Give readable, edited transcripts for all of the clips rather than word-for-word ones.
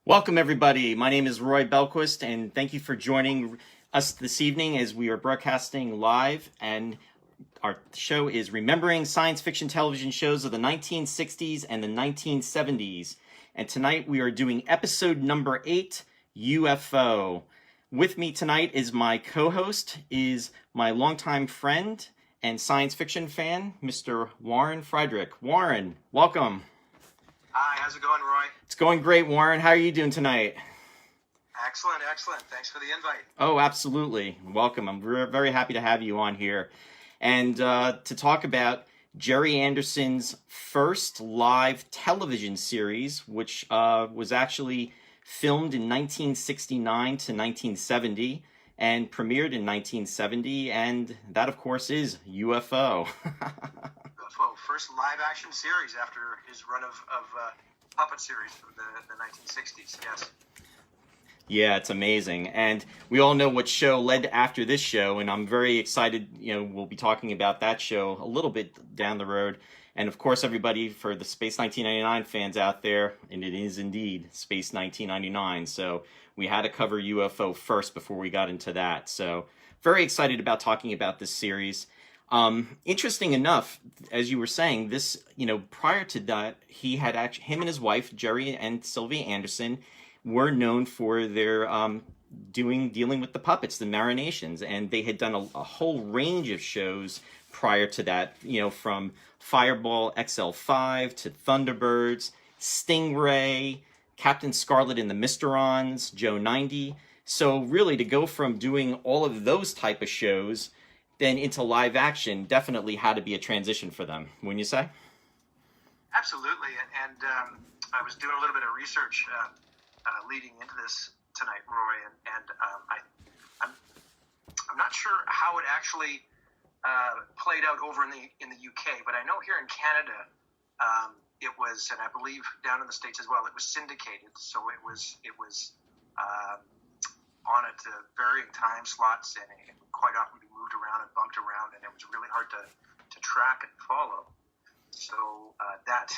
Welcome, everybody. My name is Roy Bjellquist, and thank you for joining us this evening as we are broadcasting live. And our show is Remembering Science Fiction Television Shows of the 1960s and the 1970s. And tonight we are doing episode number 8, UFO. With me tonight is my co-host, is my longtime friend and science fiction fan, Mr. Warren Friedrich. Warren, welcome. Hi, how's it going, Roy? It's going great, Warren. How are you doing tonight? Excellent, excellent. Thanks for the invite. Oh, absolutely. Welcome. I'm very happy to have you on here. And to talk about Gerry Anderson's first live television series, which was actually filmed in 1969 to 1970 and premiered in 1970. And that, of course, is UFO. UFO, first live-action series after his run of puppet series from the 1960s, yes. Yeah, it's amazing. And we all know what show led after this show, and I'm very excited, we'll be talking about that show a little bit down the road. And of course, everybody, for the Space 1999 fans out there, and it is indeed Space 1999, so we had to cover UFO first before we got into that. So very excited about talking about this series. Interesting enough, as you were saying, this, prior to that, him and his wife, Gerry and Sylvia Anderson, were known for their dealing with the puppets, the marinations, and they had done a whole range of shows prior to that, from Fireball XL5 to Thunderbirds, Stingray, Captain Scarlet and the Mysterons, Joe 90. So really, to go from doing all of those type of shows then into live action definitely had to be a transition for them, wouldn't you say? Absolutely, and I was doing a little bit of research leading into this tonight, Roy, and I'm not sure how it actually played out over in the UK, but I know here in Canada it was, and I believe down in the States as well, it was syndicated, so it was on at varying time slots, and it would quite often be moved around and bumped around, and it was really hard to track and follow. So that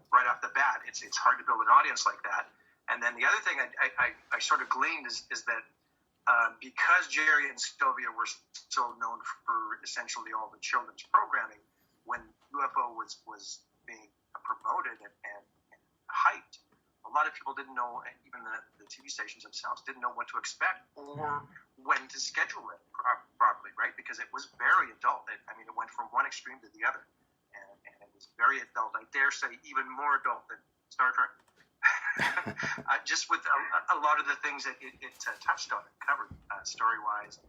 right off the bat, it's hard to build an audience like that. And then the other thing I sort of gleaned is that because Gerry and Sylvia were so known for essentially all the children's programming, when UFO was being promoted and hyped, a lot of people didn't know, even the TV stations themselves didn't know what to expect or when to schedule it properly, right? Because it was very adult. It went from one extreme to the other. And it was very adult. I dare say even more adult than Star Trek. Just with a lot of the things that it touched on and covered story-wise.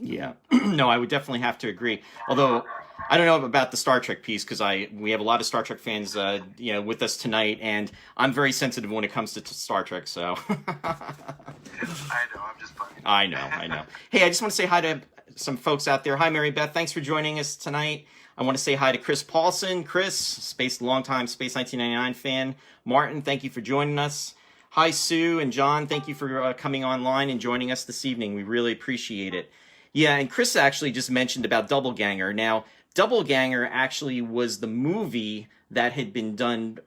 Yeah, no, I would definitely have to agree. Although I don't know about the Star Trek piece because we have a lot of Star Trek fans, with us tonight, and I'm very sensitive when it comes to Star Trek. So I know, I'm just bugging. I know. Hey, I just want to say hi to some folks out there. Hi, Mary Beth. Thanks for joining us tonight. I want to say hi to Chris Paulson. Chris, longtime Space 1999 fan. Martin, thank you for joining us. Hi, Sue and John. Thank you for coming online and joining us this evening. We really appreciate it. Yeah, and Chris actually just mentioned about Double Ganger. Now, Double Ganger actually was the movie that had been done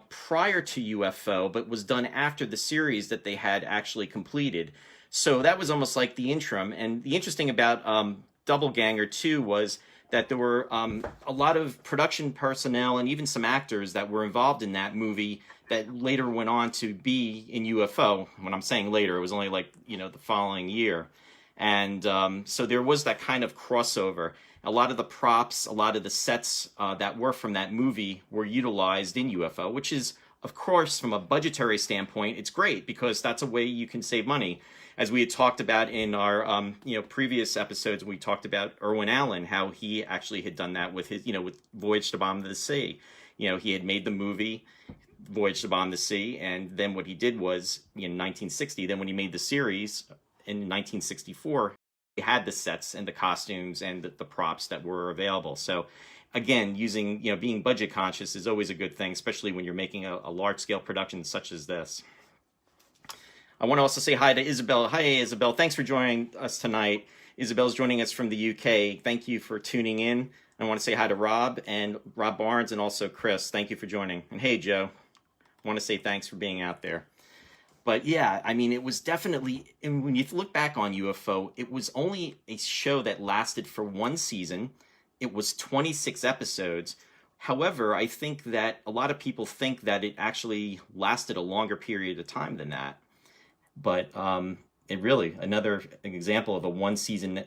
prior to UFO, but was done after the series that they had actually completed. So that was almost like the interim. And the interesting about Double Ganger 2 was that there were a lot of production personnel and even some actors that were involved in that movie that later went on to be in UFO. When I'm saying later, it was only the following year. And so there was that kind of crossover. A lot of the props, a lot of the sets that were from that movie were utilized in UFO, which is, of course, from a budgetary standpoint, it's great because that's a way you can save money. as we had talked about in our previous episodes, we talked about Irwin Allen, how he actually had done that with his with Voyage to the Bottom of the Sea. He had made the movie Voyage to the Bottom of the Sea, and then what he did was in 1960. Then when he made the series in 1964, he had the sets and the costumes and the props that were available. So again, using being budget conscious is always a good thing, especially when you're making a large scale production such as this. I want to also say hi to Isabel. Hi, Isabel. Thanks for joining us tonight. Isabel's joining us from the UK. Thank you for tuning in. I want to say hi to Rob Barnes and also Chris. Thank you for joining. And hey, Joe. I want to say thanks for being out there. But yeah, I mean, it was definitely, and when you look back on UFO, it was only a show that lasted for one season. It was 26 episodes. However, I think that a lot of people think that it actually lasted a longer period of time than that. But it really, another example of a one season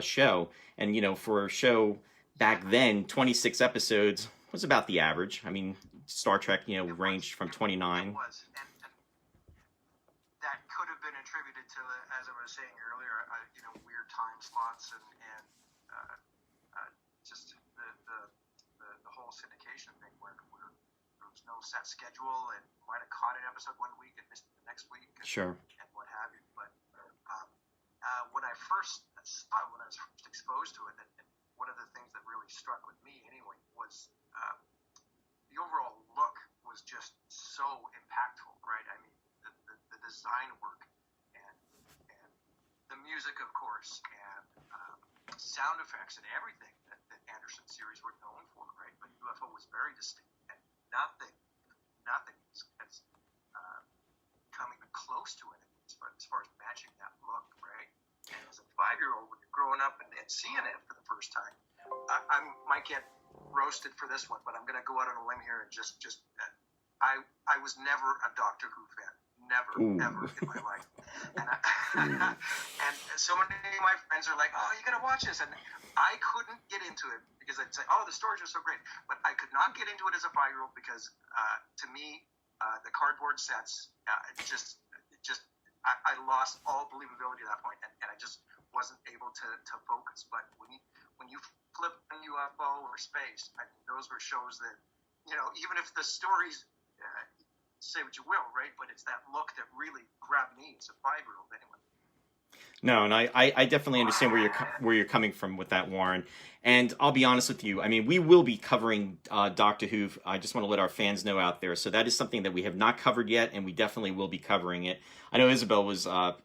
show. And, for a show back then, 26 episodes was about the average. I mean, Star Trek, ranged from 29. It was. And that could have been attributed to, as I was saying earlier, weird time slots and just the whole syndication thing where there was no set schedule and you might have caught an episode one week and missed it the next week. Sure. And what have you. But when I first saw it, when I was first exposed to it, and one of the things that really struck with me anyway was the overall look was just so impactful, right? I mean, the design work and the music, of course, and sound effects and everything that Anderson series were known for, right? But UFO was very distinct, and nothing has come even close to it as far as matching that look, right? And as a 5-year-old, when you're growing up and seeing it for the first time, I might get roasted for this one, but I'm going to go out on a limb here and just I was never a Doctor Who fan. Never, ever in my life. And so many of my friends are like, oh, you got to watch this. And I couldn't get into it because I'd say, oh, the stories are so great. But I could not get into it as a 5-year-old because to me, the cardboard sets, I lost all believability at that point, and I just wasn't able to focus. But when you flip on UFO or space, I mean, those were shows that, even if the stories, say what you will, right? But it's that look that really grabbed me as a 5-year-old anyway. No, and I definitely understand where you're coming from with that, Warren. And I'll be honest with you. I mean, we will be covering Doctor Who. I just want to let our fans know out there. So that is something that we have not covered yet, and we definitely will be covering it. I know Isabel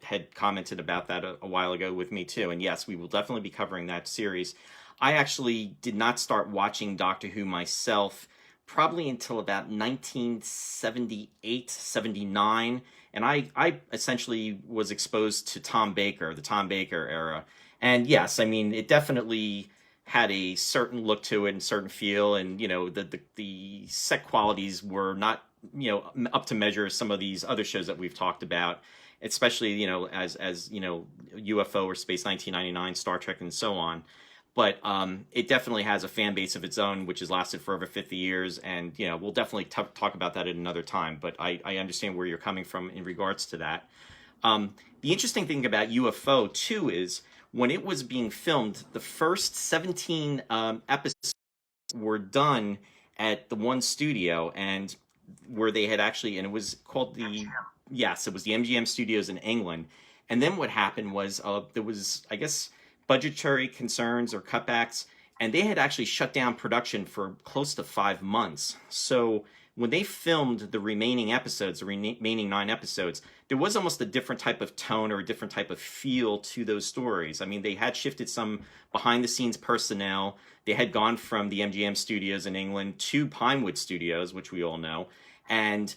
had commented about that a while ago with me too. And yes, we will definitely be covering that series. I actually did not start watching Doctor Who myself probably until about 1978, 79. And I essentially was exposed to Tom Baker, the Tom Baker era. And yes, I mean, it definitely had a certain look to it and certain feel. And, the set qualities were not, up to measure as some of these other shows that we've talked about, especially, as UFO or Space 1999, Star Trek, and so on. But it definitely has a fan base of its own, which has lasted for over 50 years. And, we'll definitely talk about that at another time. But I understand where you're coming from in regards to that. The interesting thing about UFO, too, is when it was being filmed, the first 17 episodes were done at the one studio, and where they had actually, and it was called it was the MGM Studios in England. And then what happened was there was, I guess, budgetary concerns or cutbacks, and they had actually shut down production for close to 5 months. So when they filmed the remaining episodes, the remaining 9 episodes, there was almost a different type of tone or a different type of feel to those stories. I mean, they had shifted some behind-the-scenes personnel. They had gone from the MGM Studios in England to Pinewood Studios, which we all know. And,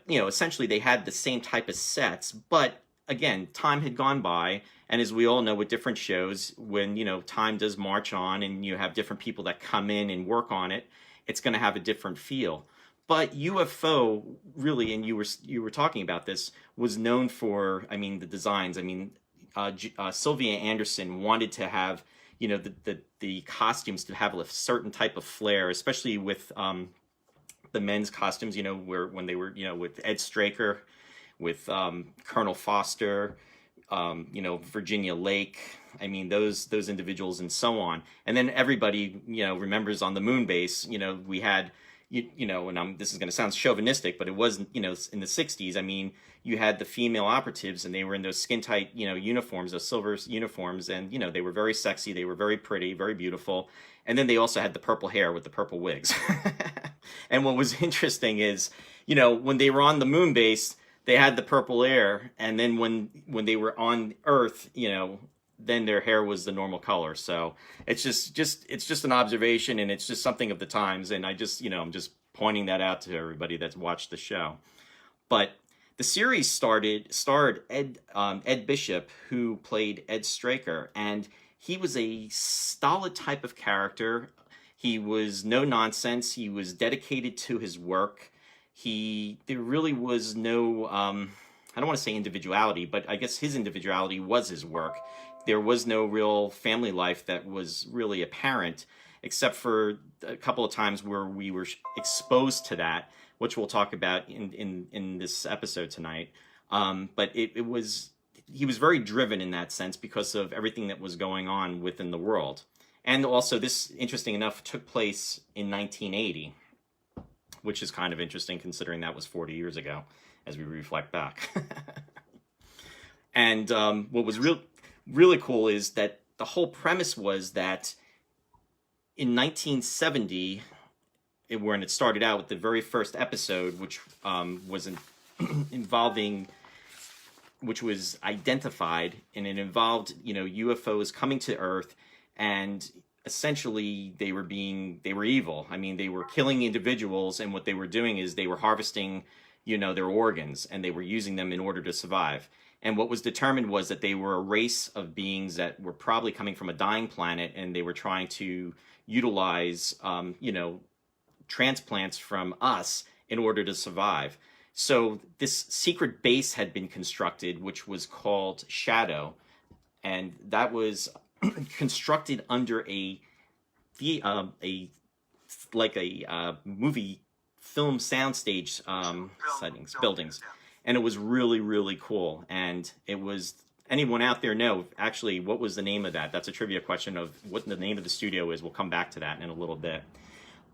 essentially they had the same type of sets, but again, time had gone by. And as we all know with different shows, when, time does march on and you have different people that come in and work on it, it's going to have a different feel. But UFO really, and you were talking about this, was known for, I mean, the designs. I mean, Sylvia Anderson wanted to have, the costumes to have a certain type of flair, especially with the men's costumes, when they were, with Ed Straker, with Colonel Foster, Virginia Lake. I mean, those individuals and so on. And then everybody, remembers on the Moonbase, we had, and this is going to sound chauvinistic, but it was, in the 60s. I mean, you had the female operatives, and they were in those skin tight, uniforms, those silver uniforms, and they were very sexy, they were very pretty, very beautiful, and then they also had the purple hair with the purple wigs. And what was interesting is, when they were on the Moonbase, they had the purple hair, and then when they were on Earth, then their hair was the normal color. So it's just an observation, and it's just something of the times, and I just I'm just pointing that out to everybody that's watched the show. But the series starred Ed Bishop, who played Ed Straker, and he was a stolid type of character. He was no nonsense. He was dedicated to his work. There really was no, I don't want to say individuality, but I guess his individuality was his work. There was no real family life that was really apparent, except for a couple of times where we were exposed to that, which we'll talk about in this episode tonight. But he was very driven in that sense because of everything that was going on within the world. And also, this, interesting enough, took place in 1980, which is kind of interesting considering that was 40 years ago, as we reflect back. And what was really cool is that the whole premise was that in 1970, when it started out with the very first episode, which was involving, which was identified, and it involved UFOs coming to Earth, and essentially they were evil. I mean, they were killing individuals, and what they were doing is they were harvesting their organs, and they were using them in order to survive. And what was determined was that they were a race of beings that were probably coming from a dying planet, and they were trying to utilize transplants from us in order to survive. So this secret base had been constructed, which was called SHADO, and that was constructed under a movie film soundstage buildings. Yeah. And it was really, really cool. And it was, anyone out there know, actually, what was the name of that? That's a trivia question of what the name of the studio is. We'll come back to that in a little bit.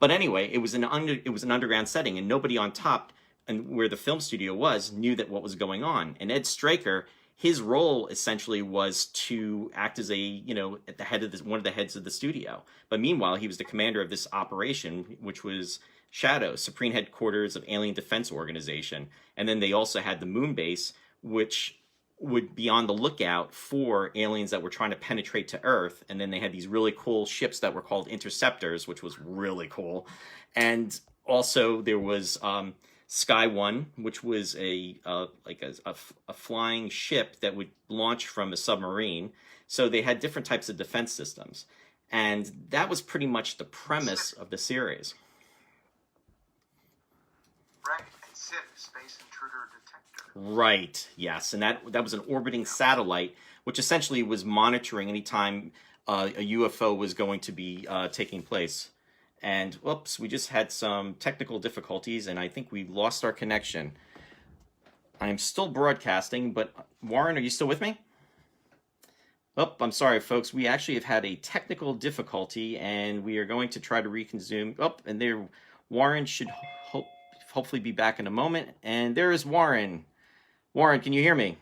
But anyway, it was an underground setting, and nobody on top, and where the film studio was, knew that what was going on. And Ed Straker, his role essentially was to act as at the head of one of the heads of the studio. But meanwhile, he was the commander of this operation, which was SHADO, Supreme Headquarters of Alien Defense Organization. And then they also had the Moonbase, which would be on the lookout for aliens that were trying to penetrate to Earth. And then they had these really cool ships that were called interceptors, which was really cool. And also there was Sky One, which was a flying ship that would launch from a submarine. So they had different types of defense systems. And that was pretty much the premise of the series. Right, and SID, Space Intruder Detector. Right, yes. And that was an orbiting satellite, which essentially was monitoring anytime a UFO was going to be taking place. And whoops, we just had some technical difficulties, and I think we lost our connection. I am still broadcasting, but Warren, are you still with me? Oh, I'm sorry, folks. We actually have had a technical difficulty, and we are going to try to reconsume. Oh, and there, Warren should hopefully be back in a moment. And there is Warren. Warren, can you hear me?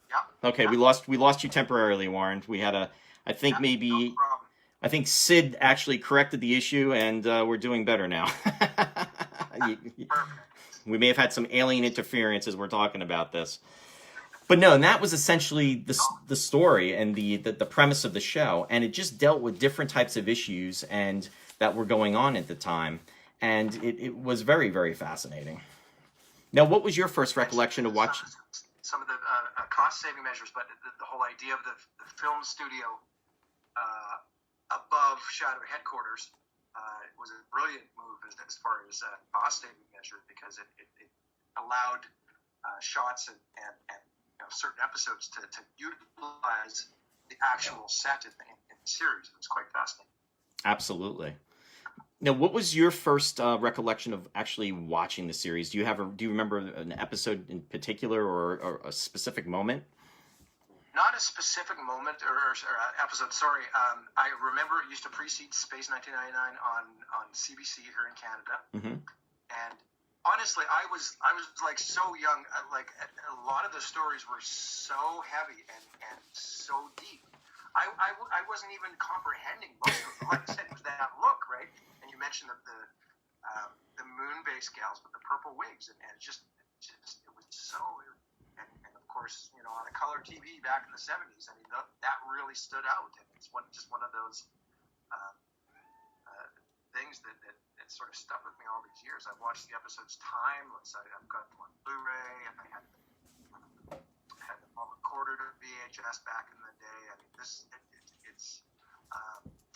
Yeah. Okay, yeah. we lost you temporarily, Warren. We had I think maybe. No problem. I think Sid actually corrected the issue, and we're doing better now. We may have had some alien interference as we're talking about this. But no, and that was essentially the story and the premise of the show. And it just dealt with different types of issues and that were going on at the time. And it was very, very fascinating. Now, what was your first recollection of watching? Some of the cost-saving measures, but the whole idea of the film studio above SHADO headquarters was a brilliant move as far as cost-saving measure, because it allowed shots and certain episodes to utilize the actual set in the series. It was quite fascinating. Absolutely. Now, what was your first recollection of actually watching the series? Do you remember an episode in particular or a specific moment? Not a specific moment or episode. Sorry, I remember it used to precede Space 1999 on CBC here in Canada, and honestly, I was like so young. Like a lot of the stories were so heavy and so deep. I wasn't even comprehending most of them. Like I said, it was that look, right? And you mentioned the Moonbase gals with the purple wigs, and it was so. And of course, you know, on a color TV back in the 70s, I mean, that really stood out. And it's just one of those things that sort of stuck with me all these years. I've watched the episodes timeless. I've got them on Blu-ray, and I had them on recorded or VHS back in the day. I mean,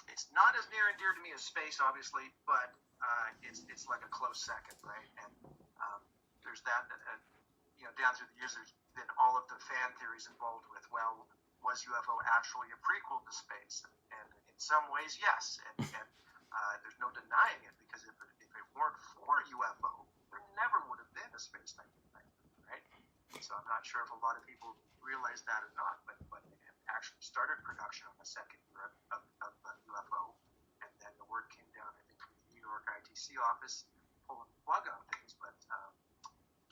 it's not as near and dear to me as space, obviously, but it's like a close second, right? And there's that. You know, down through the years, there's been all of the fan theories involved with, well, was UFO actually a prequel to space? And in some ways, yes. And there's no denying it, because if it weren't for UFO, there never would have been a Space 1999, right? So I'm not sure if a lot of people realize that or not, but it actually started production on the second year of UFO, and then the word came down, I think, from the New York ITC office pulling the plug on things, but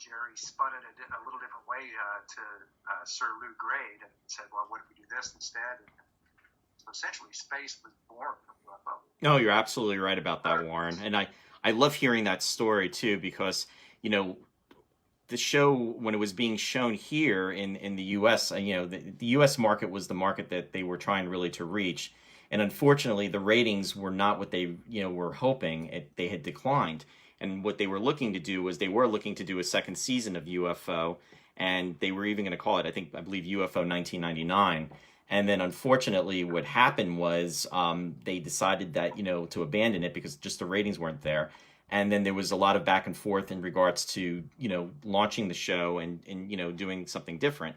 Jerry spun it a little different way to Sir Lou Grade and said, well, what if we do this instead? And so essentially, space was born from UFO. No, you're absolutely right about that, Warren. And I love hearing that story, too, because, you know, the show, when it was being shown here in the U.S., you know, the U.S. market was the market that they were trying really to reach. And unfortunately, the ratings were not what they, you know, were hoping. They had declined. And what they were looking to do was they were looking to do a second season of UFO, and they were even going to call it, I believe, UFO 1999. And then, unfortunately, what happened was they decided that, you know, to abandon it because just the ratings weren't there. And then there was a lot of back and forth in regards to, you know, launching the show and you know, doing something different.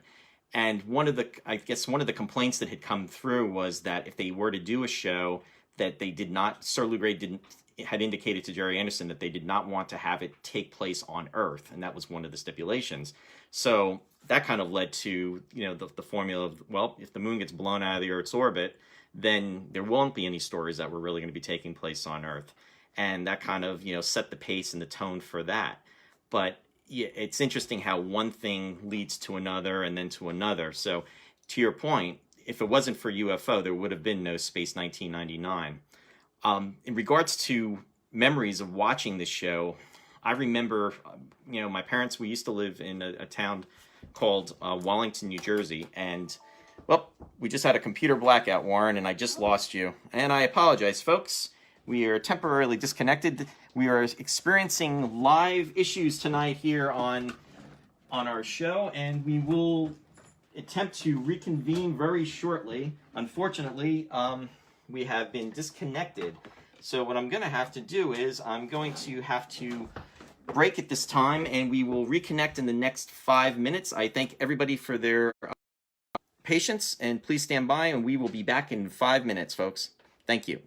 And one of the complaints that had come through was that if they were to do a show, that they did not, Sir Lou Grade had indicated to Jerry Anderson that they did not want to have it take place on Earth, and that was one of the stipulations. So that kind of led to, you know, the formula of, well, if the moon gets blown out of the Earth's orbit, then there won't be any stories that were really going to be taking place on Earth. And that kind of, you know, set the pace and the tone for that. But yeah, it's interesting how one thing leads to another and then to another. So to your point, if it wasn't for UFO, there would have been no Space 1999. In regards to memories of watching this show, I remember, you know, my parents, we used to live in a town called Wallington, New Jersey, and, well, we just had a computer blackout, Warren, and I just lost you. And I apologize, folks. We are temporarily disconnected. We are experiencing live issues tonight here on our show, and we will attempt to reconvene very shortly. Unfortunately, we have been disconnected. So what I'm going to have to do is I'm going to have to break at this time, and we will reconnect in the next 5 minutes. I thank everybody for their patience, and please stand by, and we will be back in 5 minutes, folks. Thank you.